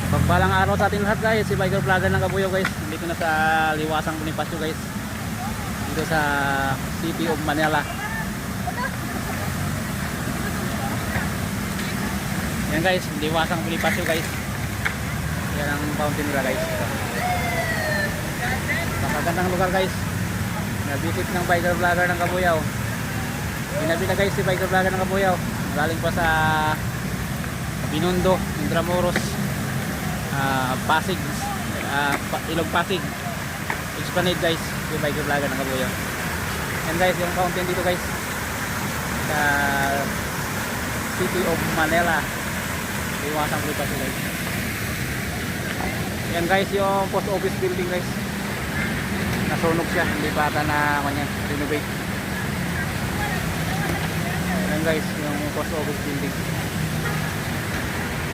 Pagpalang araw sa ating lahat guys, si Biker Vlogger ng Kabuyaw guys. Dito na sa Liwasang Bonifacio guys. Dito sa City of Manila. Yan guys, Liwasang Bonifacio guys. Yan ang fountain nila guys. Napakagandang lugar guys. Na-visit ng Biker Vlogger ng Kabuyaw. Ginabi na guys si Biker Vlogger ng Kabuyaw. Galing pa sa Binondo, Intramuros, Pasig, Ilog Pasig, Esplanade guys, yung Biker Vlogger ng Kabuyaw. And guys, yung fountain dito guys sa City of Manila, Liwasang Bonifacio guys. Yan guys, yung post office building guys, nasunog siya, hindi pa ata na renovate. Yan guys, yung post office building.